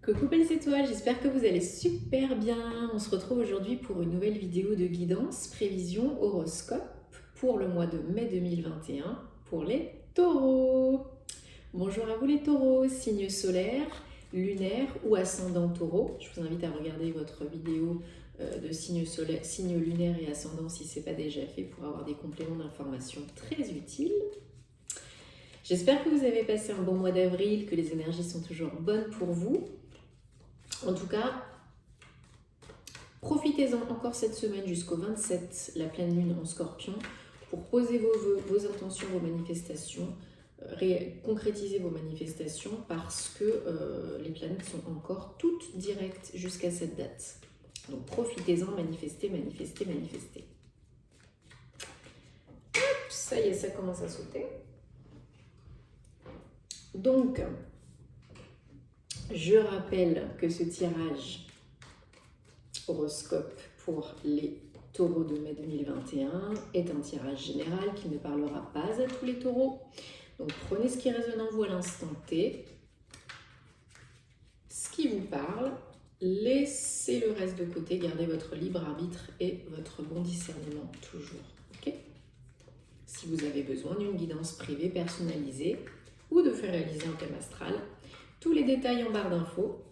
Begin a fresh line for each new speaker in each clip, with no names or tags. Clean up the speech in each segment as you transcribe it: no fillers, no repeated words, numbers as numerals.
Coucou belles étoiles, j'espère que vous allez super bien. On se retrouve aujourd'hui pour une nouvelle vidéo de guidance, prévision, horoscope pour le mois de mai 2021 pour les taureaux. Bonjour à vous les taureaux, signe solaire, lunaire ou ascendant taureau. Je vous invite à regarder votre vidéo de signe solaire, signe lunaire et ascendant si ce n'est pas déjà fait pour avoir des compléments d'information très utiles. J'espère que vous avez passé un bon mois d'avril, que les énergies sont toujours bonnes pour vous. En tout cas, profitez-en encore cette semaine jusqu'au 27, la pleine lune en scorpion, pour poser vos vœux, vos intentions, vos manifestations, concrétiser vos manifestations parce que les planètes sont encore toutes directes jusqu'à cette date. Donc profitez-en, manifestez, manifestez, manifestez. Hop, ça y est, ça commence à sauter. Donc, je rappelle que ce tirage horoscope pour les taureaux de mai 2021 est un tirage général qui ne parlera pas à tous les taureaux. Donc prenez ce qui résonne en vous à l'instant T, ce qui vous parle, laissez le reste de côté, gardez votre libre arbitre et votre bon discernement toujours. Okay ? Si vous avez besoin d'une guidance privée personnalisée ou de faire réaliser un thème astral, tous les détails en barre d'infos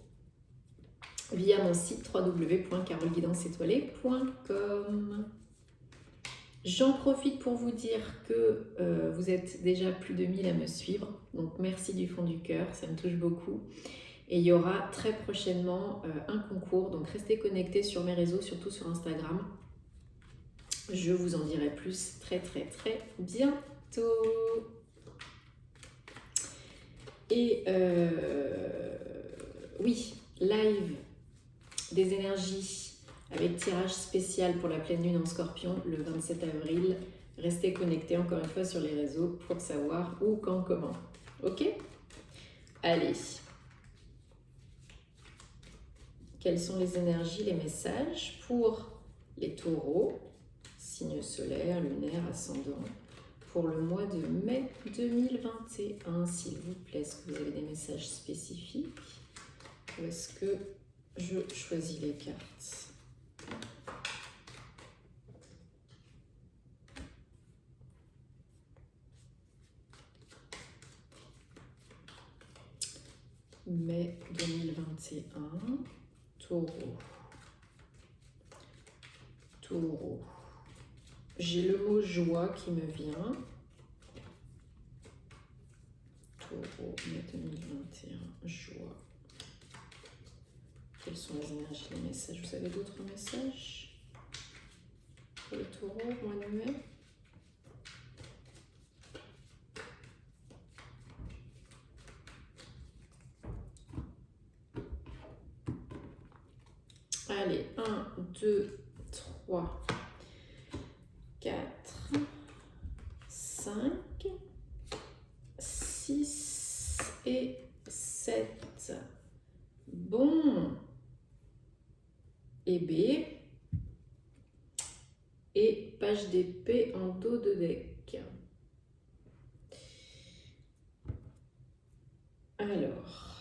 via mon site www.caroleguidancetoilée.com. J'en profite pour vous dire que vous êtes déjà plus de 1000 à me suivre, donc merci du fond du cœur, ça me touche beaucoup. Et il y aura très prochainement un concours, donc restez connectés sur mes réseaux, surtout sur Instagram. Je vous en dirai plus très bientôt. Et oui, live des énergies avec tirage spécial pour la pleine lune en scorpion le 27 avril. Restez connectés encore une fois sur les réseaux pour savoir où, quand, comment. Ok ? Allez. Quelles sont les énergies, les messages pour les taureaux, signe solaire, lunaire, ascendant, pour le mois de mai 2021, s'il vous plaît? Est-ce que vous avez des messages spécifiques ou est-ce que je choisis les cartes? Mai 2021, taureau. Taureau. J'ai le mot joie qui me vient. Taureau, mai 2021, joie. Quelles sont les énergies, les messages? Vous avez d'autres messages pour le taureau, mois de mai? Allez, 1, 2, 3, 4, 5, 6 et 7. Bon. Et B. Et page d'épée en dos de deck. Alors.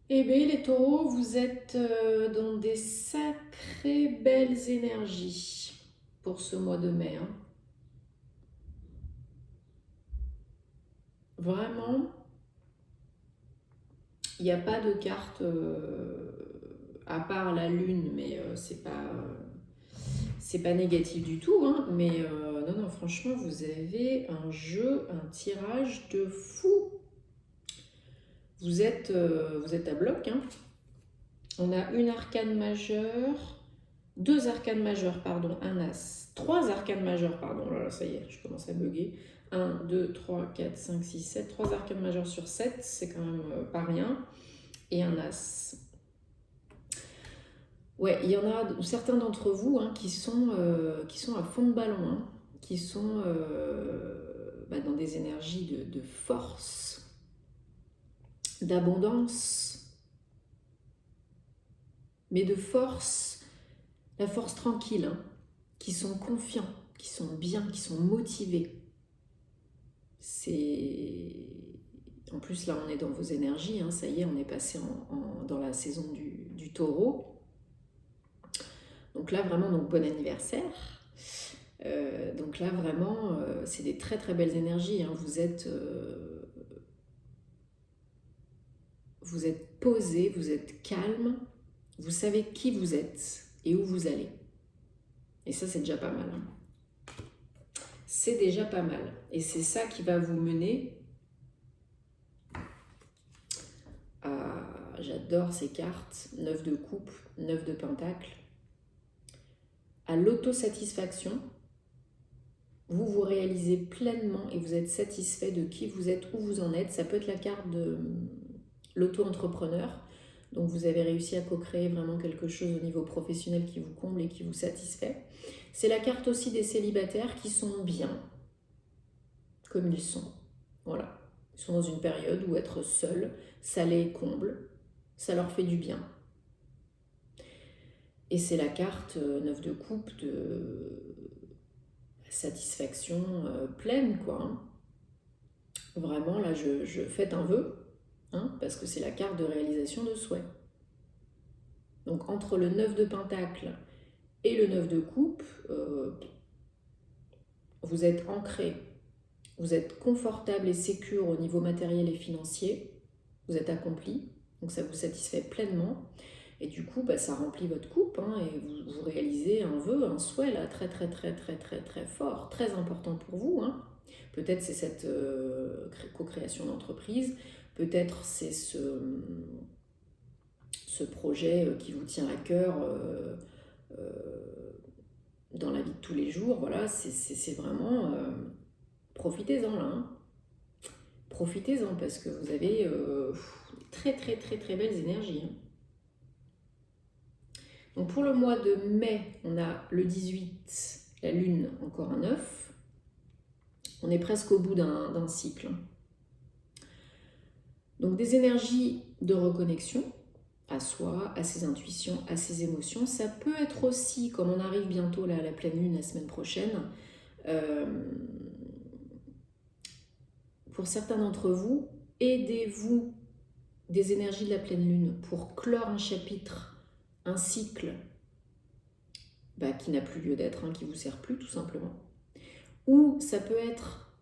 Eh bien, les taureaux, vous êtes dans des sacrées belles énergies pour ce mois de mai. Hein. Vraiment, il n'y a pas de carte à part la lune, mais c'est pas négatif du tout. Hein, mais non, franchement, vous avez un jeu, un tirage de fou. Vous êtes à bloc. Hein. On a une arcane majeure, deux arcanes majeures, pardon, un as, trois arcanes majeures, pardon, là, ça y est, je commence à bugger. 1, 2, 3, 4, 5, 6, 7, 3 arcanes majeures sur 7, c'est quand même pas rien. Et un as. Ouais, il y en a certains d'entre vous hein, qui sont à fond de ballon, hein, qui sont dans des énergies de force, d'abondance. mais de force, la force tranquille, hein, qui sont confiants, qui sont bien, qui sont motivés. En plus, là, on est dans vos énergies, hein, ça y est, on est passé dans la saison du taureau. Donc là, vraiment, donc, bon anniversaire. Donc là, vraiment, c'est des très très belles énergies. Hein. Vous êtes posé, vous êtes calme, vous savez qui vous êtes et où vous allez. Et ça, c'est déjà pas mal. Hein. C'est déjà pas mal. Et c'est ça qui va vous mener à... J'adore ces cartes. 9 de coupe, 9 de pentacle. À l'autosatisfaction. Vous vous réalisez pleinement et vous êtes satisfait de qui vous êtes, où vous en êtes. Ça peut être la carte de l'auto-entrepreneur. Donc vous avez réussi à co-créer vraiment quelque chose au niveau professionnel qui vous comble et qui vous satisfait. C'est la carte aussi des célibataires qui sont bien, comme ils sont. Voilà. Ils sont dans une période où être seul, ça les comble, ça leur fait du bien. Et c'est la carte 9 de coupe de satisfaction pleine, quoi. Hein. Vraiment, là, je fais un vœu, hein, parce que c'est la carte de réalisation de souhait. Donc, entre le 9 de pentacle et le 9 de coupe, vous êtes ancré, vous êtes confortable et sécure au niveau matériel et financier, vous êtes accompli, donc ça vous satisfait pleinement. Et du coup, ça remplit votre coupe, hein, et vous réalisez un vœu, un souhait là, très très très très très très fort, très important pour vous. Hein. Peut-être c'est cette co-création d'entreprise, peut-être c'est ce projet qui vous tient à cœur dans la vie de tous les jours. Voilà, c'est vraiment... profitez-en là. Hein. Profitez-en parce que vous avez très très très très belles énergies. Hein. Donc pour le mois de mai, on a le 18, la lune, encore un 9. On est presque au bout d'un cycle. Donc des énergies de reconnexion à soi, à ses intuitions, à ses émotions. Ça peut être aussi, comme on arrive bientôt là, à la pleine lune la semaine prochaine, pour certains d'entre vous, aidez-vous des énergies de la pleine lune pour clore un chapitre, un cycle qui n'a plus lieu d'être, hein, qui ne vous sert plus tout simplement. Ou ça peut être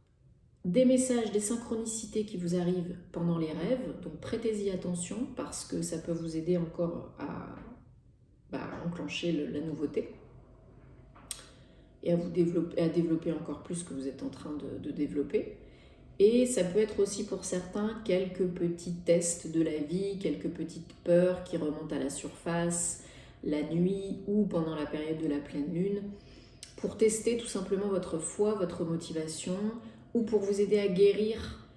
des messages, des synchronicités qui vous arrivent pendant les rêves, donc prêtez-y attention parce que ça peut vous aider encore à enclencher la nouveauté et à développer encore plus ce que vous êtes en train de développer. Et ça peut être aussi pour certains quelques petits tests de la vie, quelques petites peurs qui remontent à la surface la nuit ou pendant la période de la pleine lune, pour tester tout simplement votre foi, votre motivation, ou pour vous aider à guérir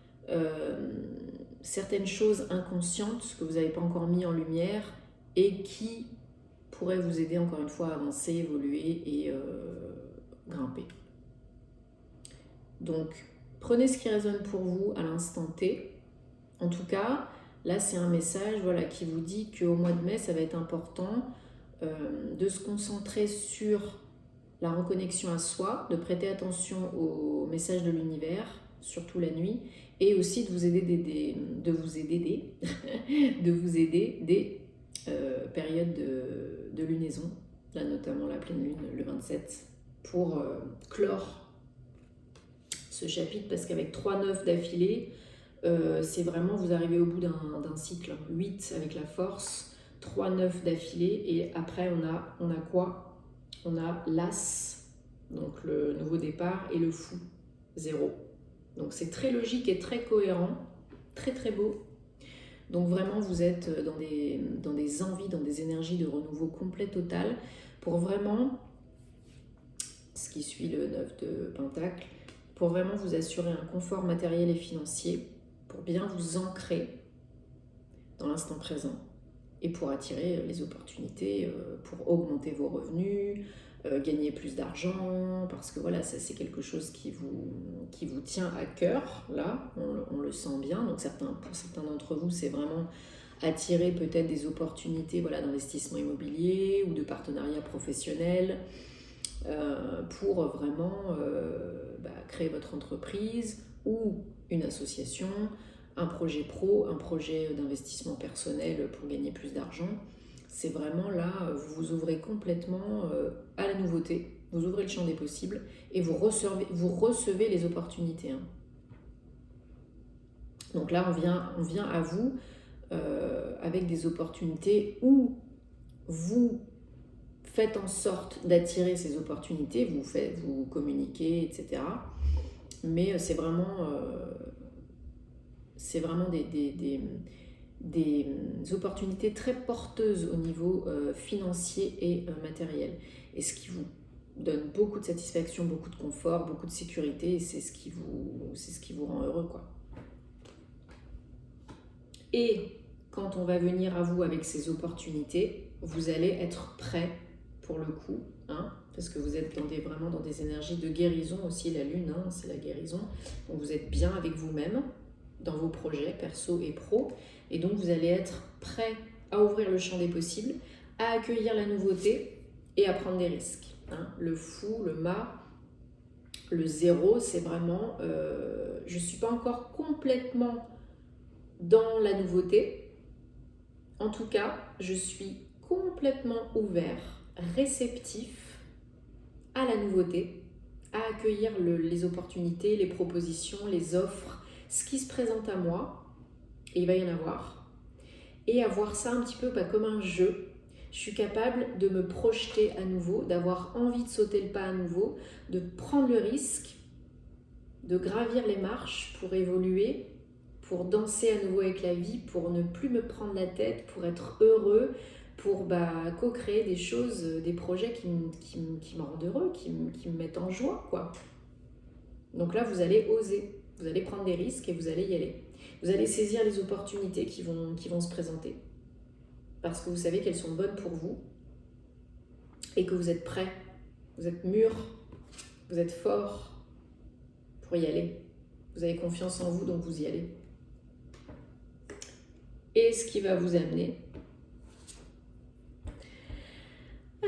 certaines choses inconscientes que vous n'avez pas encore mis en lumière et qui pourraient vous aider encore une fois à avancer, évoluer et grimper. Donc, prenez ce qui résonne pour vous à l'instant T. En tout cas, là, c'est un message qui vous dit qu'au mois de mai, ça va être important de se concentrer sur la reconnexion à soi, de prêter attention aux messages de l'univers, surtout la nuit, et aussi de vous aider des périodes de lunaison, là notamment la pleine lune le 27, pour clore ce chapitre, parce qu'avec 3-9 d'affilée, c'est vraiment, vous arrivez au bout d'un cycle, 8 avec la force, 3-9 d'affilée, et après on a quoi? On a l'As, donc le nouveau départ, et le Fou, 0. Donc c'est très logique et très cohérent, très très beau. Donc vraiment vous êtes dans des envies, dans des énergies de renouveau complet total, pour vraiment, ce qui suit le 9 de Pentacle, pour vraiment vous assurer un confort matériel et financier, pour bien vous ancrer dans l'instant présent et pour attirer les opportunités, pour augmenter vos revenus, gagner plus d'argent, parce que voilà, ça c'est quelque chose qui vous tient à cœur, là, on le sent bien. Donc pour certains d'entre vous, c'est vraiment attirer peut-être des opportunités voilà, d'investissement immobilier ou de partenariat professionnel pour vraiment créer votre entreprise ou une association, un projet pro, un projet d'investissement personnel pour gagner plus d'argent. C'est vraiment là, vous vous ouvrez complètement à la nouveauté, vous ouvrez le champ des possibles et vous recevez les opportunités. Hein. Donc là, on vient à vous avec des opportunités où vous faites en sorte d'attirer ces opportunités, vous communiquez, etc. Mais c'est vraiment des opportunités très porteuses au niveau financier et matériel. Et ce qui vous donne beaucoup de satisfaction, beaucoup de confort, beaucoup de sécurité, et c'est ce qui vous rend heureux, quoi. Et quand on va venir à vous avec ces opportunités, vous allez être prêt pour le coup, hein, parce que vous êtes vraiment dans des énergies de guérison aussi, la lune, hein, c'est la guérison. Donc vous êtes bien avec vous-même, dans vos projets perso et pro, et donc vous allez être prêt à ouvrir le champ des possibles, à accueillir la nouveauté et à prendre des risques. Hein. Le fou, le mât, le zéro, c'est vraiment, je ne suis pas encore complètement dans la nouveauté. En tout cas, je suis complètement ouvert, réceptif à la nouveauté, à accueillir les opportunités, les propositions, les offres, ce qui se présente à moi, et il va y en avoir, et à voir ça un petit peu comme un jeu. Je suis capable de me projeter à nouveau, d'avoir envie de sauter le pas à nouveau, de prendre le risque, de gravir les marches pour évoluer, pour danser à nouveau avec la vie, pour ne plus me prendre la tête, pour être heureux, pour co-créer des choses, des projets qui me rendent heureux, qui me mettent en joie, quoi. Donc là, vous allez oser, vous allez prendre des risques et vous allez y aller. Vous allez saisir les opportunités qui vont se présenter parce que vous savez qu'elles sont bonnes pour vous et que vous êtes prêt, vous êtes mûr, vous êtes fort pour y aller. Vous avez confiance en vous, donc vous y allez. Et ce qui va vous amener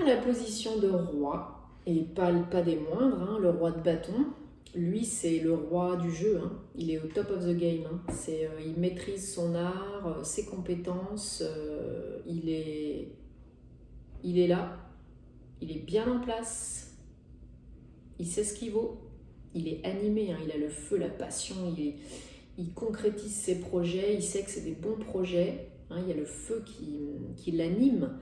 à la position de roi, et pas des moindres, hein, le roi de bâton. Lui, c'est le roi du jeu, hein. Il est au top of the game. Hein. Il maîtrise son art, ses compétences, il est là, il est bien en place, il sait ce qu'il vaut, il est animé, hein. Il a le feu, la passion, il concrétise ses projets, il sait que c'est des bons projets, hein. Il y a le feu qui l'anime,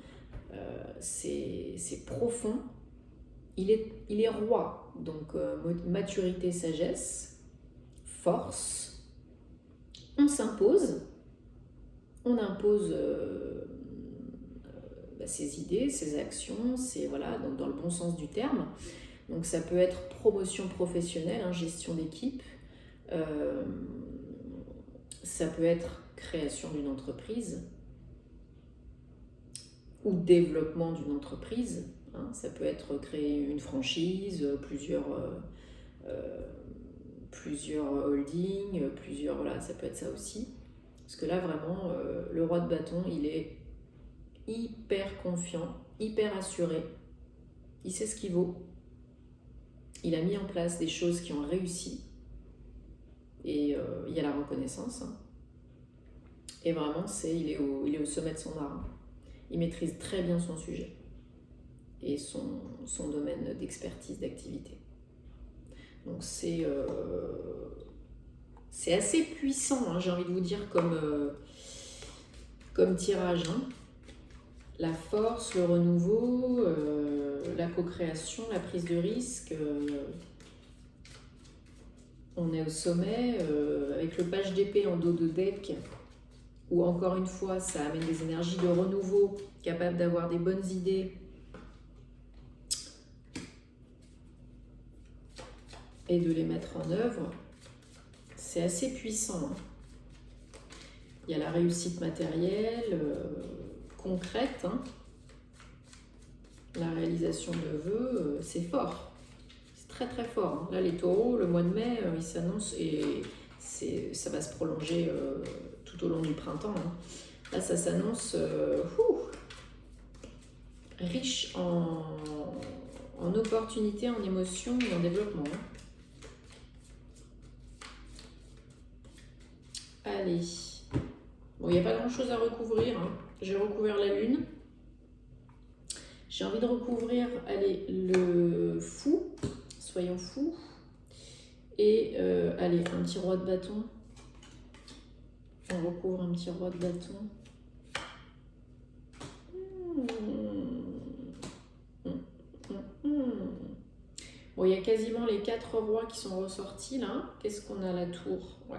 c'est profond. Il est roi, donc maturité, sagesse, force. On s'impose, on impose ses idées, ses actions, voilà, dans le bon sens du terme. Donc ça peut être promotion professionnelle, hein, gestion d'équipe, ça peut être création d'une entreprise ou développement d'une entreprise. Hein, ça peut être créer une franchise, plusieurs holdings, voilà, ça peut être ça aussi. Parce que là, vraiment, le roi de bâton, il est hyper confiant, hyper assuré. Il sait ce qu'il vaut. Il a mis en place des choses qui ont réussi. Et il y a la reconnaissance. Hein. Et vraiment, il est au sommet de son art. Il maîtrise très bien son sujet et son domaine d'expertise, d'activité. Donc c'est assez puissant, hein, j'ai envie de vous dire, comme tirage. Hein. La force, le renouveau, la co-création, la prise de risque. On est au sommet, avec le page d'épée en dos de deck, où encore une fois, ça amène des énergies de renouveau, capable d'avoir des bonnes idées, et de les mettre en œuvre. C'est assez puissant. Hein. Il y a la réussite matérielle, concrète. Hein. La réalisation de vœux, c'est fort. C'est très très fort. Hein. Là, les taureaux, le mois de mai, ils s'annoncent et ça va se prolonger tout au long du printemps. Hein. Là, ça s'annonce riche en opportunités, en émotions et en développement. Allez. Bon, il n'y a pas grand-chose à recouvrir. Hein. J'ai recouvert la lune. J'ai envie de recouvrir, allez, le fou. Soyons fous. Et, allez, un petit roi de bâton. On recouvre un petit roi de bâton. Bon, il y a quasiment les 4 rois qui sont ressortis là. Qu'est-ce qu'on a? La tour. Ouais.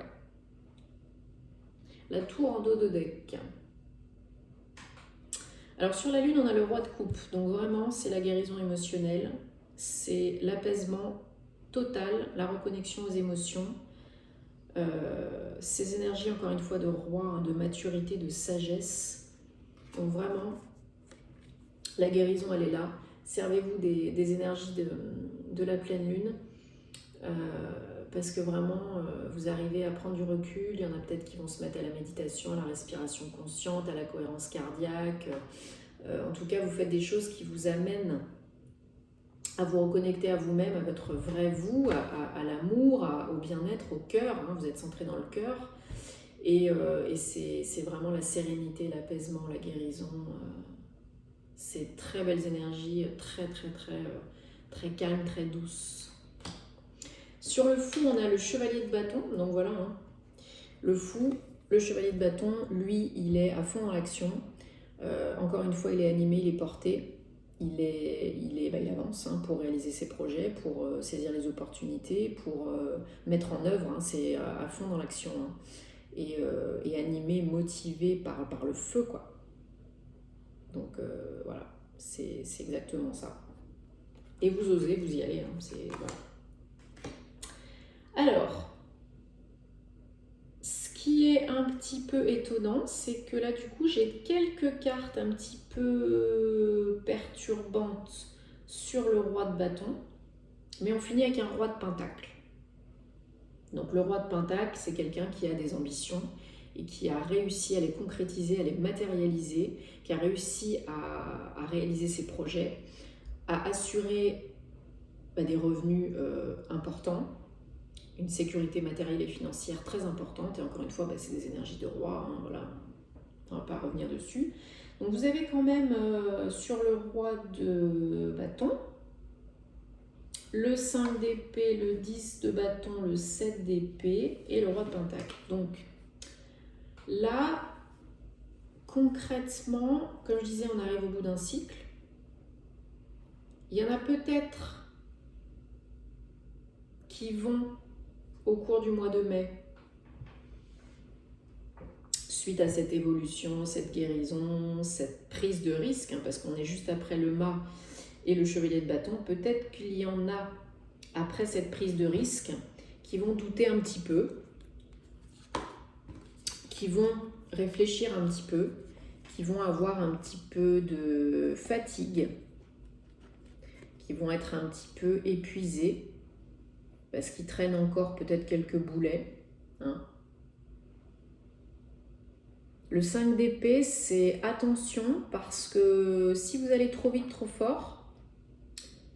La tour en dos de deck. Alors sur la lune, on a le roi de coupe. Donc vraiment, c'est la guérison émotionnelle. C'est l'apaisement total, la reconnexion aux émotions. Ces énergies, encore une fois, de roi, hein, de maturité, de sagesse. Donc vraiment, la guérison, elle est là. Servez-vous des énergies de la pleine lune. Parce que vraiment, vous arrivez à prendre du recul. Il y en a peut-être qui vont se mettre à la méditation, à la respiration consciente, à la cohérence cardiaque. En tout cas, vous faites des choses qui vous amènent à vous reconnecter à vous-même, à votre vrai vous, à l'amour, au bien-être, au cœur. Hein, vous êtes centré dans le cœur. Et c'est vraiment la sérénité, l'apaisement, la guérison. C'est très belles énergies, très calmes, très douces. Sur le fou, on a le chevalier de bâton. Donc voilà, hein. Le fou, le chevalier de bâton, lui, il est à fond dans l'action. Encore une fois, il est animé, il est porté. Il avance hein, pour réaliser ses projets, pour saisir les opportunités, pour mettre en œuvre. Hein, c'est à fond dans l'action. Hein, et animé, motivé par le feu, quoi. Donc voilà, c'est exactement ça. Et vous osez, vous y allez. Hein, voilà. Alors, ce qui est un petit peu étonnant, c'est que là, du coup, j'ai quelques cartes un petit peu perturbantes sur le roi de bâton, mais on finit avec un roi de pentacle. Donc le roi de pentacle, c'est quelqu'un qui a des ambitions et qui a réussi à les concrétiser, à les matérialiser, qui a réussi à réaliser ses projets, à assurer des revenus importants, une sécurité matérielle et financière très importante. Et encore une fois, c'est des énergies de roi, hein, voilà. On ne va pas revenir dessus. Donc vous avez quand même sur le roi de bâton, le 5 d'épée, le 10 de bâton, le 7 d'épée et le roi de pentacle. Donc là, concrètement, comme je disais, on arrive au bout d'un cycle. Il y en a peut-être qui vont, au cours du mois de mai, suite à cette évolution, cette guérison, cette prise de risque, hein, parce qu'on est juste après le mât et le chevalier de bâton, peut-être qu'il y en a, après cette prise de risque, qui vont douter un petit peu, qui vont réfléchir un petit peu, qui vont avoir un petit peu de fatigue, qui vont être un petit peu épuisés, parce qu'ils traînent encore peut-être quelques boulets. Hein. Le 5 d'épée, c'est attention, parce que si vous allez trop vite, trop fort,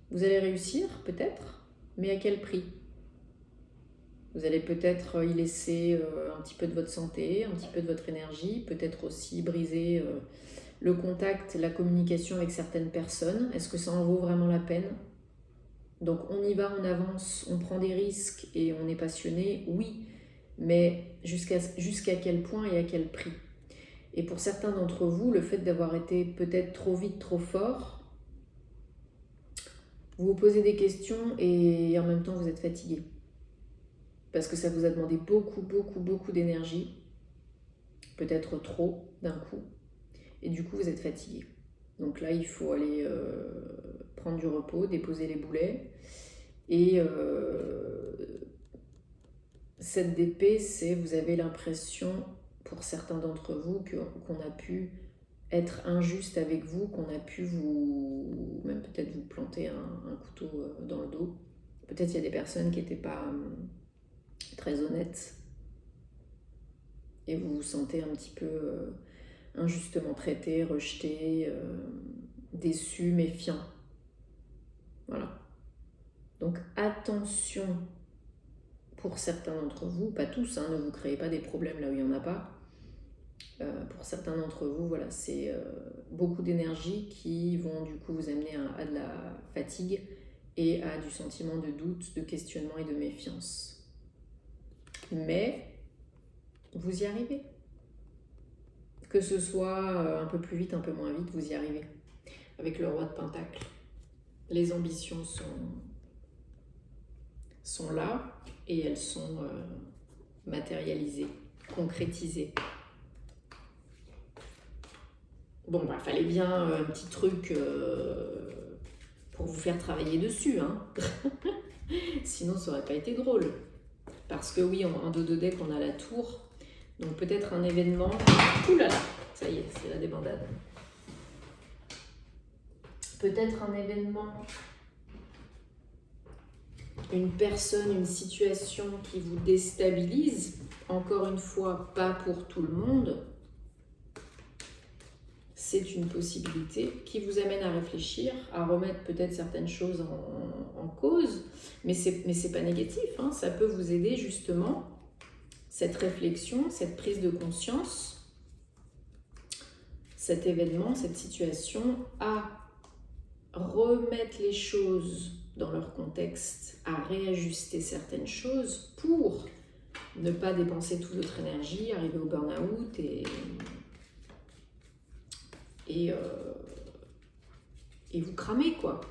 vous allez réussir peut-être, mais à quel prix? Vous allez peut-être y laisser un petit peu de votre santé, un petit peu de votre énergie, peut-être aussi briser le contact, la communication avec certaines personnes. Est-ce que ça en vaut vraiment la peine? Donc on y va, on avance, on prend des risques et on est passionné, oui, mais jusqu'à quel point et à quel prix? Et pour certains d'entre vous, le fait d'avoir été peut-être trop vite, trop fort, vous vous posez des questions et en même temps vous êtes fatigué. Parce que ça vous a demandé beaucoup d'énergie, peut-être trop d'un coup, et du coup vous êtes fatigué. Donc là il faut aller prendre du repos, déposer les boulets, et cette d'épée, c'est vous avez l'impression, pour certains d'entre vous, qu'on a pu être injuste avec vous, qu'on a pu même peut-être vous planter un couteau dans le dos. Peut-être il y a des personnes qui n'étaient pas très honnêtes et vous vous sentez un petit peu injustement traité, rejeté, déçu, méfiant. Voilà. Donc attention pour certains d'entre vous, pas tous, hein, ne vous créez pas des problèmes là où il n'y en a pas. Pour certains d'entre vous, voilà, c'est beaucoup d'énergie qui vont du coup vous amener à de la fatigue et à du sentiment de doute, de questionnement et de méfiance. Mais vous y arrivez. Que ce soit un peu plus vite, un peu moins vite, vous y arrivez. Avec le roi de Pentacle, les ambitions sont là et elles sont matérialisées, concrétisées. Bon, bah, fallait bien un petit truc pour vous faire travailler dessus, hein. Sinon, ça aurait pas été drôle. Parce que oui, en dos de deck, on a la tour. Donc peut-être un événement... Ouh là là, ça y est, c'est la débandade. Peut-être un événement, une personne, une situation qui vous déstabilise. Encore une fois, pas pour tout le monde. C'est une possibilité qui vous amène à réfléchir, à remettre peut-être certaines choses en cause, mais c'est pas négatif, hein. Ça peut vous aider justement, cette réflexion, cette prise de conscience, cet événement, cette situation, à remettre les choses dans leur contexte, à réajuster certaines choses pour ne pas dépenser toute votre énergie, arriver au burn-out et vous cramer, quoi.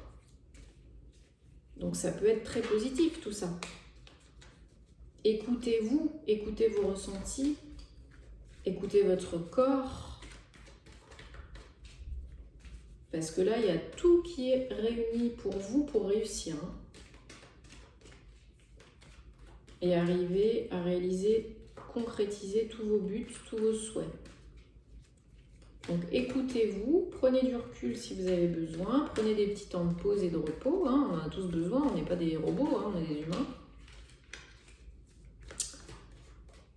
Donc ça peut être très positif tout ça. Écoutez-vous, écoutez vos ressentis, écoutez votre corps, parce que là il y a tout qui est réuni pour vous pour réussir, hein. Et arriver à réaliser, concrétiser tous vos buts, tous vos souhaits. Donc écoutez-vous, prenez du recul si vous avez besoin, prenez des petits temps de pause et de repos, hein. On en a tous besoin, on n'est pas des robots, hein, on est des humains.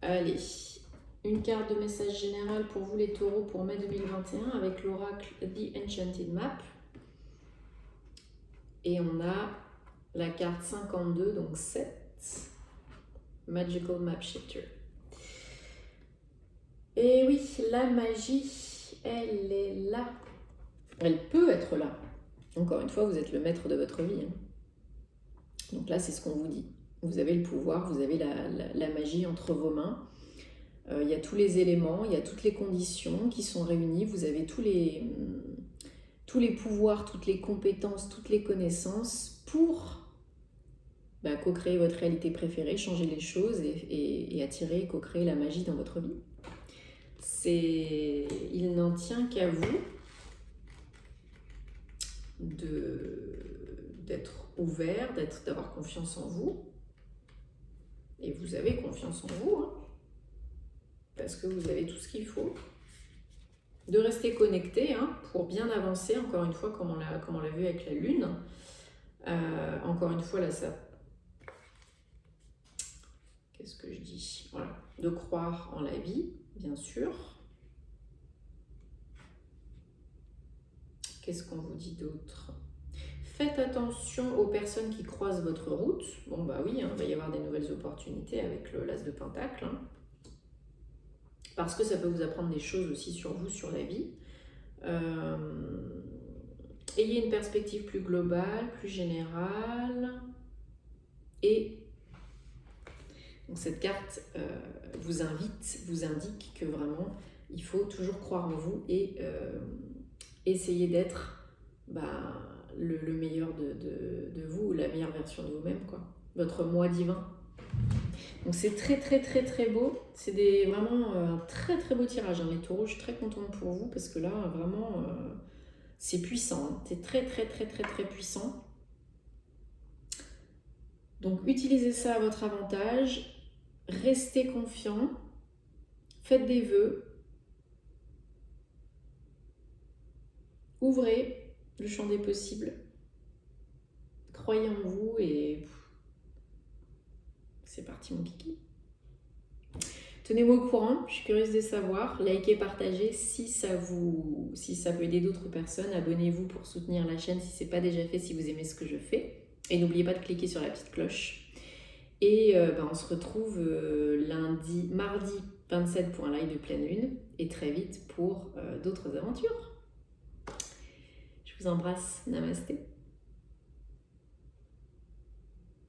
Allez, une carte de message général pour vous les taureaux pour mai 2021 avec l'oracle The Enchanted Map. Et on a la carte 52, donc 7, Magical Map Shifter. Et oui, la magie, elle est là. Elle peut être là. Encore une fois, vous êtes le maître de votre vie, hein. Donc là, c'est ce qu'on vous dit. Vous avez le pouvoir, vous avez la magie entre vos mains. Il y a tous les éléments, il y a toutes les conditions qui sont réunies. Vous avez tous les pouvoirs, toutes les compétences, toutes les connaissances pour co-créer votre réalité préférée, changer les choses et attirer, co-créer la magie dans votre vie. Il n'en tient qu'à vous d'être ouvert, d'avoir confiance en vous. Et vous avez confiance en vous, hein, parce que vous avez tout ce qu'il faut. De rester connecté, hein, pour bien avancer, encore une fois, comme on l'a vu avec la Lune. Encore une fois, là, ça... Qu'est-ce que je dis? Voilà. De croire en la vie, bien sûr. Qu'est-ce qu'on vous dit d'autre? Faites attention aux personnes qui croisent votre route. Bon, bah oui, hein, il va y avoir des nouvelles opportunités avec l'As de Pentacle, hein. Parce que ça peut vous apprendre des choses aussi sur vous, sur la vie. Ayez une perspective plus globale, plus générale. Et donc cette carte vous indique que vraiment, il faut toujours croire en vous et essayer d'être le meilleur de vous, la meilleure version de vous-même, quoi. Votre moi divin. Donc c'est très très très très beau. C'est vraiment un très très beau tirage, hein, les taureaux. Je suis très contente pour vous parce que là, vraiment, c'est puissant, hein. C'est très très très très très puissant. Donc utilisez ça à votre avantage. Restez confiant. Faites des vœux. Ouvrez le champ des possibles. Croyez en vous et c'est parti mon kiki. Tenez-moi au courant, je suis curieuse de savoir. Likez, partagez si ça peut aider d'autres personnes. Abonnez-vous pour soutenir la chaîne si ce n'est pas déjà fait, si vous aimez ce que je fais. Et n'oubliez pas de cliquer sur la petite cloche. Et on se retrouve mardi 27 pour un live de pleine lune et très vite pour d'autres aventures. Je vous embrasse. Namasté.